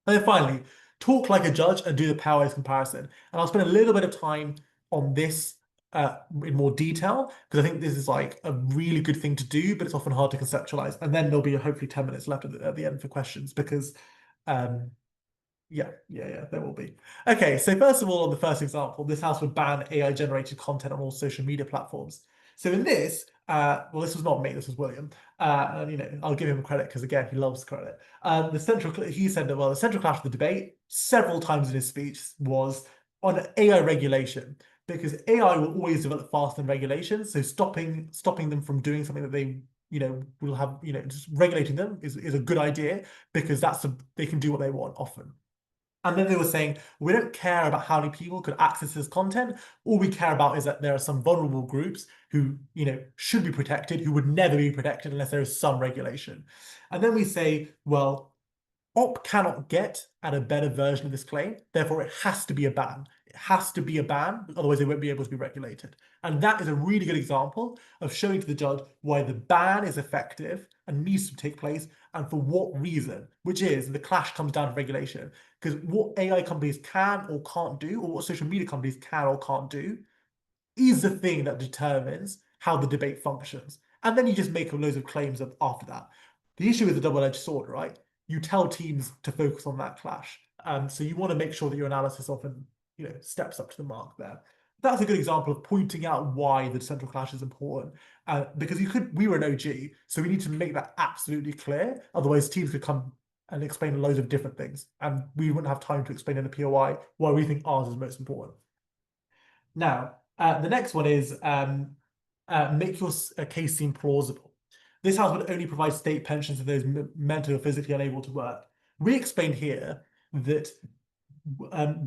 And then finally, talk like a judge and do the power comparison. And I'll spend a little bit of time on this in more detail because I think this is like a really good thing to do, but it's often hard to conceptualize. And then there'll be hopefully 10 minutes left at the end for questions because Yeah, there will be. Okay, so first of all, on the first example, this house would ban AI-generated content on all social media platforms. So in this, well, this was not me, this was William. And I'll give him credit because again, he loves credit. He said that, well, the central clash of the debate several times in his speech was on AI regulation, because AI will always develop faster than regulation. So stopping them from doing something that they will have, just regulating them is a good idea, because they can do what they want often. And then they were saying, we don't care about how many people could access this content. All we care about is that there are some vulnerable groups who, should be protected, who would never be protected unless there is some regulation. And then we say, well, Op cannot get at a better version of this claim, therefore it has to be a ban. It has to be a ban, otherwise they won't be able to be regulated. And that is a really good example of showing to the judge why the ban is effective and needs to take place, and for what reason, which is the clash comes down to regulation. Because what AI companies can or can't do, or what social media companies can or can't do, is the thing that determines how the debate functions. And then you just make loads of claims after that. The issue is the double-edged sword, right? You tell teams to focus on that clash. So you want to make sure that your analysis often, steps up to the mark there. That's a good example of pointing out why the central clash is important. Because we were an OG, so we need to make that absolutely clear. Otherwise, teams could come and explain loads of different things, and we wouldn't have time to explain in the POI why we think ours is most important. Now, the next one is make your case seem plausible. This house would only provide state pensions to those mentally or physically unable to work. We explained here that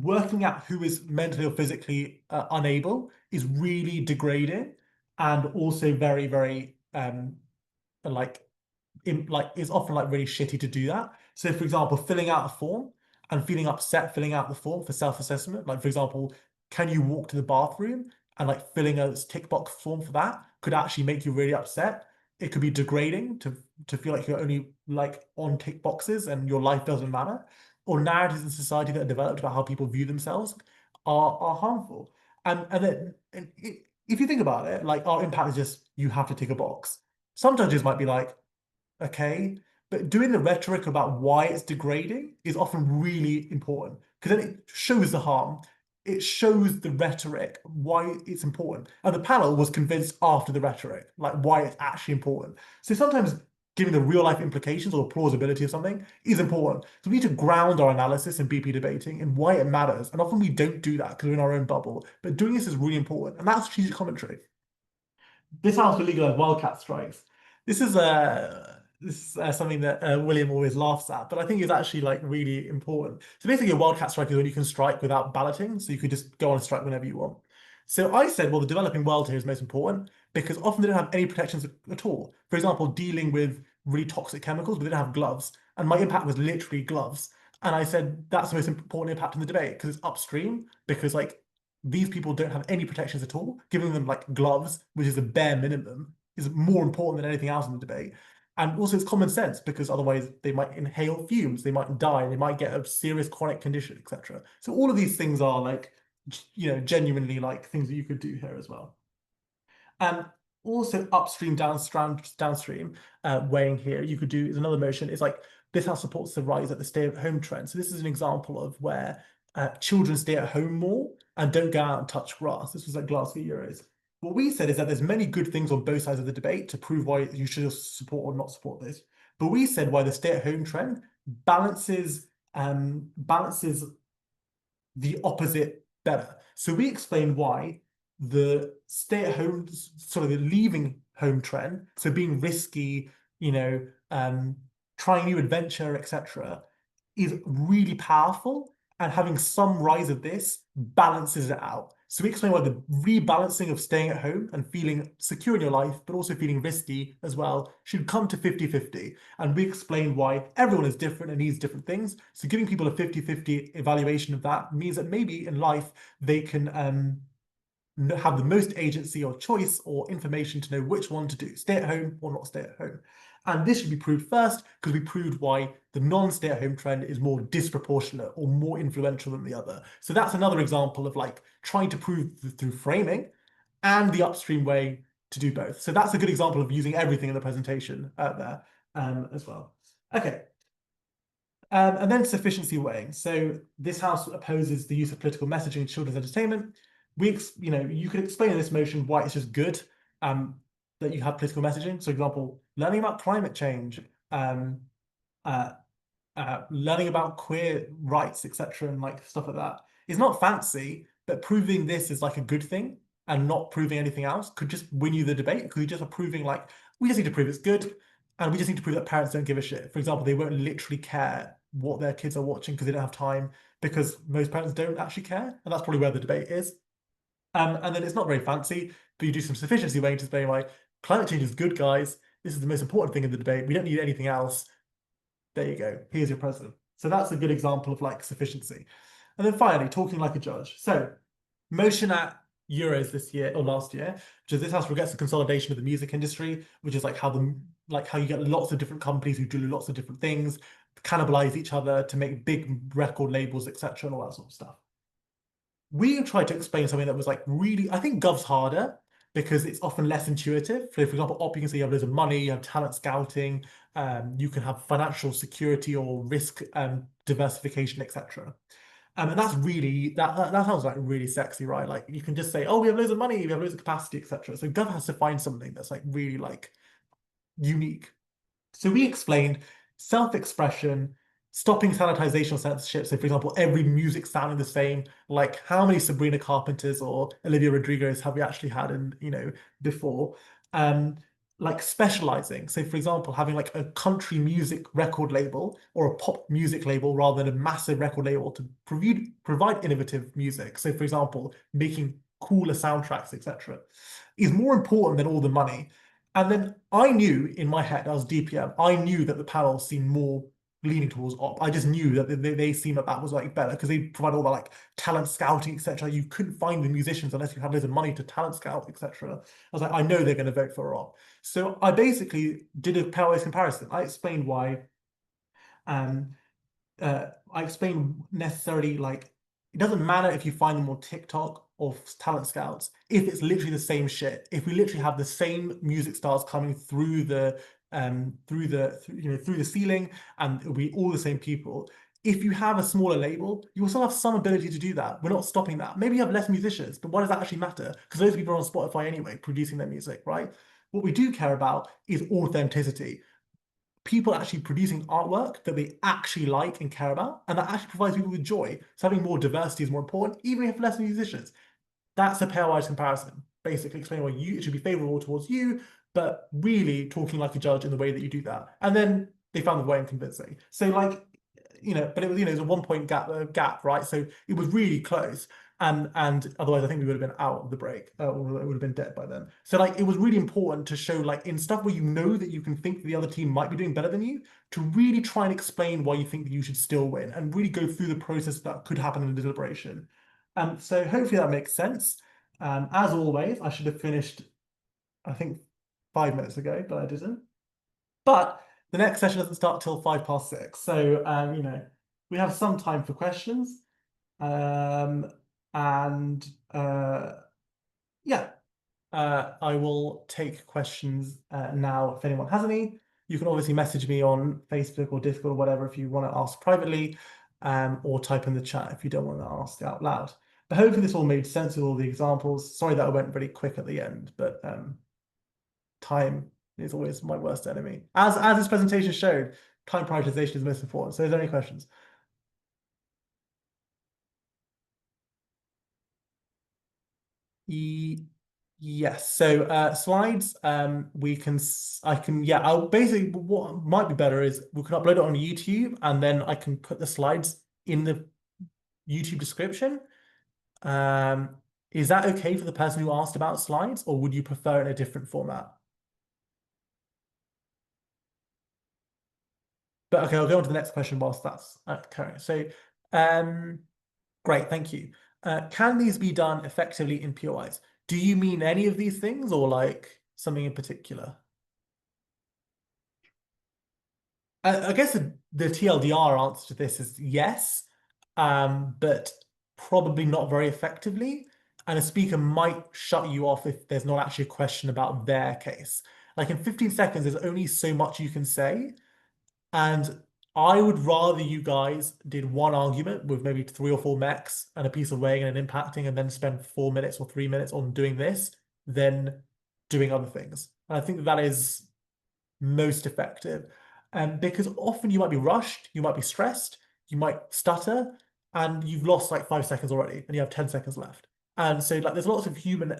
working out who is mentally or physically unable is really degrading, and also very, very like it's often like really shitty to do that. So for example, filling out a form and feeling upset filling out the form for self-assessment, like for example, can you walk to the bathroom, and like filling a tick box form for that could actually make you really upset. It could be degrading to feel like you're only like on tick boxes and your life doesn't matter. Or narratives in society that are developed about how people view themselves are harmful. And then if you think about it, like our impact is just you have to tick a box. Some judges might be like, okay, but doing the rhetoric about why it's degrading is often really important, because then it shows the harm. It shows the rhetoric, why it's important. And the panel was convinced after the rhetoric, like why it's actually important. So sometimes giving the real life implications or plausibility of something is important. So we need to ground our analysis in BP debating and why it matters. And often we don't do that because we're in our own bubble. But doing this is really important. And that's strategic commentary. This house will legalize wildcat strikes. This is something that William always laughs at, but I think it's actually like really important. So basically, a wildcat strike is when you can strike without balloting, so you could just go on a strike whenever you want. So I said, well, the developing world here is most important because often they don't have any protections at all. For example, dealing with really toxic chemicals, but they don't have gloves. And my impact was literally gloves. And I said that's the most important impact in the debate because it's upstream, because like these people don't have any protections at all. Giving them like gloves, which is a bare minimum, is more important than anything else in the debate. And also it's common sense, because otherwise they might inhale fumes, they might die, they might get a serious chronic condition, etc. So all of these things are like, genuinely like things that you could do here as well. And also upstream, downstream weighing here, you could do is another motion. It's like this house supports the rise of the stay-at-home trend. So this is an example of where children stay at home more and don't go out and touch grass. This was like Glasgow Euros. What we said is that there's many good things on both sides of the debate to prove why you should support or not support this. But we said why the stay-at-home trend balances the opposite better. So we explain why the stay-at-home, sort of the leaving home trend, so being risky, trying new adventure, etc., is really powerful, and having some rise of this balances it out. So we explain why the rebalancing of staying at home and feeling secure in your life, but also feeling risky as well, should come to 50-50. And we explain why everyone is different and needs different things. So giving people a 50-50 evaluation of that means that maybe in life they can have the most agency or choice or information to know which one to do, stay at home or not stay at home. And this should be proved first, because we proved why the non-stay-at-home trend is more disproportionate or more influential than the other. So that's another example of like trying to prove through framing and the upstream way to do both. So that's a good example of using everything in the presentation there as well. Okay. And then sufficiency weighing. So this house opposes the use of political messaging in children's entertainment. You could explain in this motion why it's just good um, that you have political messaging. So, for example, learning about climate change, um, uh, learning about queer rights, etc., and like stuff like that. It's not fancy, but proving this is like a good thing and not proving anything else could just win you the debate. Because you just are proving like we just need to prove it's good, and we just need to prove that parents don't give a shit. For example, they won't literally care what their kids are watching because they don't have time, because most parents don't actually care, and that's probably where the debate is. And then it's not very fancy, but you do some sufficiency weighing to say like climate change is good, guys. This is the most important thing in the debate. We don't need anything else. There you go. Here's your president. So that's a good example of like sufficiency. And then finally, talking like a judge. So motion at Euros this year or last year, which is this house regrets the consolidation of the music industry, which is like how you get lots of different companies who do lots of different things, cannibalize each other to make big record labels, etc., and all that sort of stuff. We tried to explain something that was like really, I think Gov's harder because it's often less intuitive. So, for example, op, you can say you have loads of money, you have talent scouting, you can have financial security or risk diversification, etc. And that's really that sounds like really sexy, right? Like you can just say, oh, we have loads of money, we have loads of capacity, etc. So Gov has to find something that's like really like unique. So we explained self-expression, stopping sanitization or censorship. So, for example, every music sounding the same. Like, how many Sabrina Carpenters or Olivia Rodrigos have we actually had in, before? Um, like specializing. So, for example, having like a country music record label or a pop music label rather than a massive record label to provide innovative music. So, for example, making cooler soundtracks, etc., is more important than all the money. And then I knew in my head, I was DPM, I knew that the panel seemed more leaning towards op. I just knew that they seemed that that was like better because they provide all the like talent scouting, etc. You couldn't find the musicians unless you had loads of money to talent scout, etc. I was like, I know they're going to vote for op. So I basically did a pairwise comparison. I explained why um, I explain necessarily like it doesn't matter if you find them on TikTok or Talent Scouts if it's literally the same shit. If we literally have the same music stars coming through through the ceiling and it'll be all the same people. If you have a smaller label, you will still have some ability to do that. We're not stopping that. Maybe you have less musicians, but why does that actually matter? Because those people are on Spotify anyway, producing their music, right? What we do care about is authenticity, people actually producing artwork that they actually like and care about, and that actually provides people with joy. So having more diversity is more important, even if less musicians. That's a pairwise comparison, basically explaining why it should be favorable towards you, but really talking like a judge in the way that you do that. And then they found the way and convincing. So like, but it was, it was a 1 point gap, right? So it was really close. And otherwise, I think we would have been out of the break, or it would have been dead by then. So like, it was really important to show like in stuff where you know that you can think the other team might be doing better than you, to really try and explain why you think that you should still win, and really go through the process that could happen in the deliberation. So hopefully that makes sense. As always, I should have finished, I think, 5 minutes ago, but I didn't. But the next session doesn't start till 6:05. So we have some time for questions. Um, and yeah, I will take questions now if anyone has any. You can obviously message me on Facebook or Discord or whatever if you want to ask privately, or type in the chat if you don't want to ask out loud. But hopefully this all made sense with all the examples. Sorry that I went really quick at the end, but time is always my worst enemy. As this presentation showed, time prioritization is most important. So is there any questions? Yes. So slides, I can, yeah, I'll basically, what might be better is we can upload it on YouTube and then I can put the slides in the YouTube description. Um, is that okay for the person who asked about slides, or would you prefer it in a different format? But okay, I'll go on to the next question whilst that's occurring. So, um, great, thank you. Can these be done effectively in POIs? Do you mean any of these things or like something in particular? I guess the TLDR answer to this is yes, but probably not very effectively. And a speaker might shut you off if there's not actually a question about their case. Like in 15 seconds, there's only so much you can say. And I would rather you guys did one argument with maybe 3 or 4 mechs and a piece of weighing and an impacting, and then spend 4 minutes or 3 minutes on doing this than doing other things. And I think that is most effective. Because often you might be rushed, you might be stressed, you might stutter, and you've lost like 5 seconds already, and you have 10 seconds left. And so like there's lots of human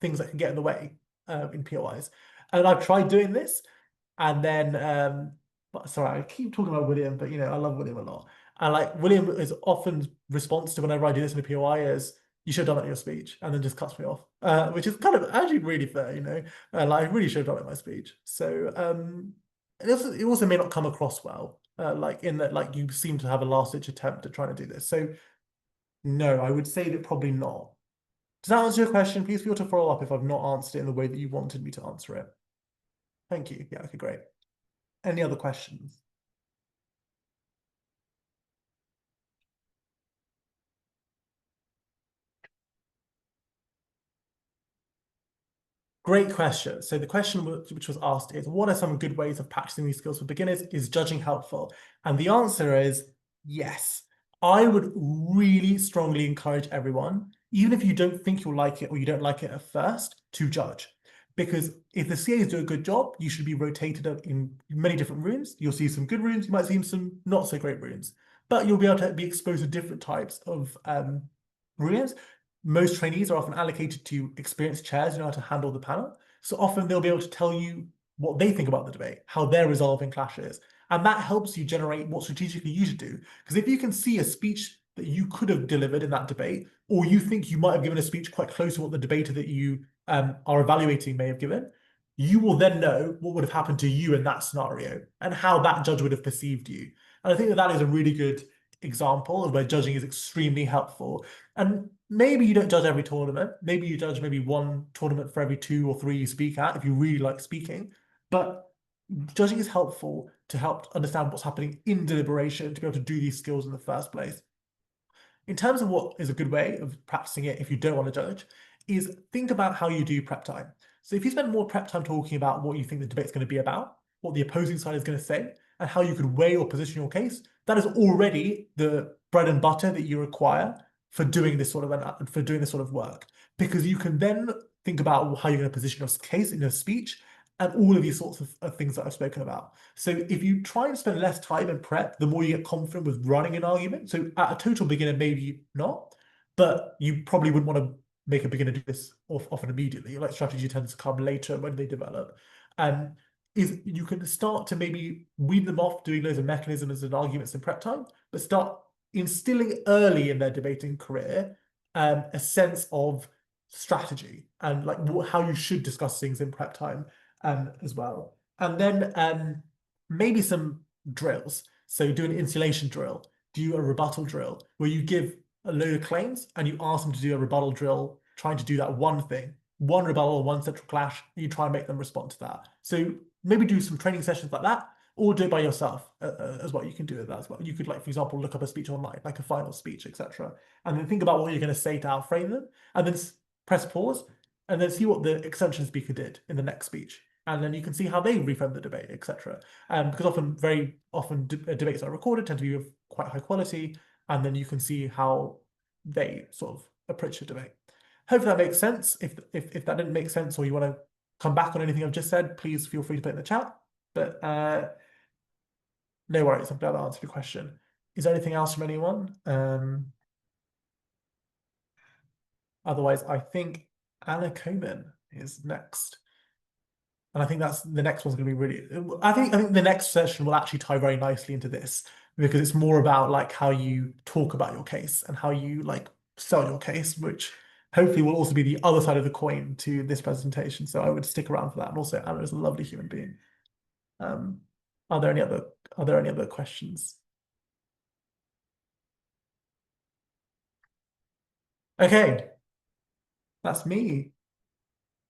things that can get in the way in POIs. And I've tried doing this, and then but sorry, I keep talking about William, but I love William a lot. And like William is often response to whenever I do this in a POI is you should have done it in your speech, and then just cuts me off, which is kind of actually really fair. Like I really should have done it in my speech. So it also may not come across well, like in that like you seem to have a last ditch attempt at trying to do this. So no, I would say that probably not. Does that answer your question? Please feel to follow up if I've not answered it in the way that you wanted me to answer it. Thank you. Yeah, okay, great. Any other questions? Great question. So the question which was asked is, what are some good ways of practicing these skills for beginners? Is judging helpful? And the answer is yes. I would really strongly encourage everyone, even if you don't think you'll like it or you don't like it at first, to judge. Because if the CAs do a good job, you should be rotated up in many different rooms. You'll see some good rooms, you might see some not so great rooms, but you'll be able to be exposed to different types of rooms. Most trainees are often allocated to experienced chairs who know how to handle the panel. So often they'll be able to tell you what they think about the debate, how they're resolving clashes. And that helps you generate what strategically you should do. Because if you can see a speech that you could have delivered in that debate, or you think you might have given a speech quite close to what the debater that you are evaluating may have given, you will then know what would have happened to you in that scenario and how that judge would have perceived you. And I think that that is a really good example of where judging is extremely helpful. And maybe you don't judge every tournament. Maybe you judge maybe one tournament for every 2 or 3 you speak at if you really like speaking. But judging is helpful to help understand what's happening in deliberation to be able to do these skills in the first place. In terms of what is a good way of practicing it if you don't want to judge, is think about how you do prep time. So if you spend more prep time talking about what you think the debate's going to be about, what the opposing side is going to say, and how you could weigh or position your case, that is already the bread and butter that you require for doing this sort of work. Because you can then think about how you're going to position your case in your speech and all of these sorts of things that I've spoken about. So if you try and spend less time in prep, the more you get confident with running an argument. So at a total beginner, maybe not, but you probably wouldn't want to make a beginner do this often immediately. Like strategy tends to come later when they develop. And is you can start to maybe weed them off doing loads of mechanisms and arguments in prep time, but start instilling early in their debating career a sense of strategy and like how you should discuss things in prep time as well. And then maybe some drills. So do an insulation drill, do a rebuttal drill, where you give a load of claims and you ask them to do a rebuttal drill, trying to do that one thing, one rebuttal, one central clash, and you try and make them respond to that. So maybe do some training sessions like that, or do it by yourself as well. You can do it as well. You could, like, for example, look up a speech online, like a final speech, etc., and then think about what you're going to say to outframe them, and then press pause, and then see what the extension speaker did in the next speech, and then you can see how they reframe the debate, etc. Because very often debates are recorded, tend to be of quite high quality, and then you can see how they sort of approach the debate. Hopefully that makes sense. If that didn't make sense, or you want to come back on anything I've just said, please feel free to put it in the chat. But no worries, I'm glad I answered your question. Is there anything else from anyone? Otherwise, I think Anna Coman is next. And I think that's the next one's going to be really. I think the next session will actually tie very nicely into this, because it's more about like how you talk about your case and how you like sell your case, which hopefully will also be the other side of the coin to this presentation. So I would stick around for that. And also, Anna is a lovely human being. Um, are there any other questions? Okay, that's me.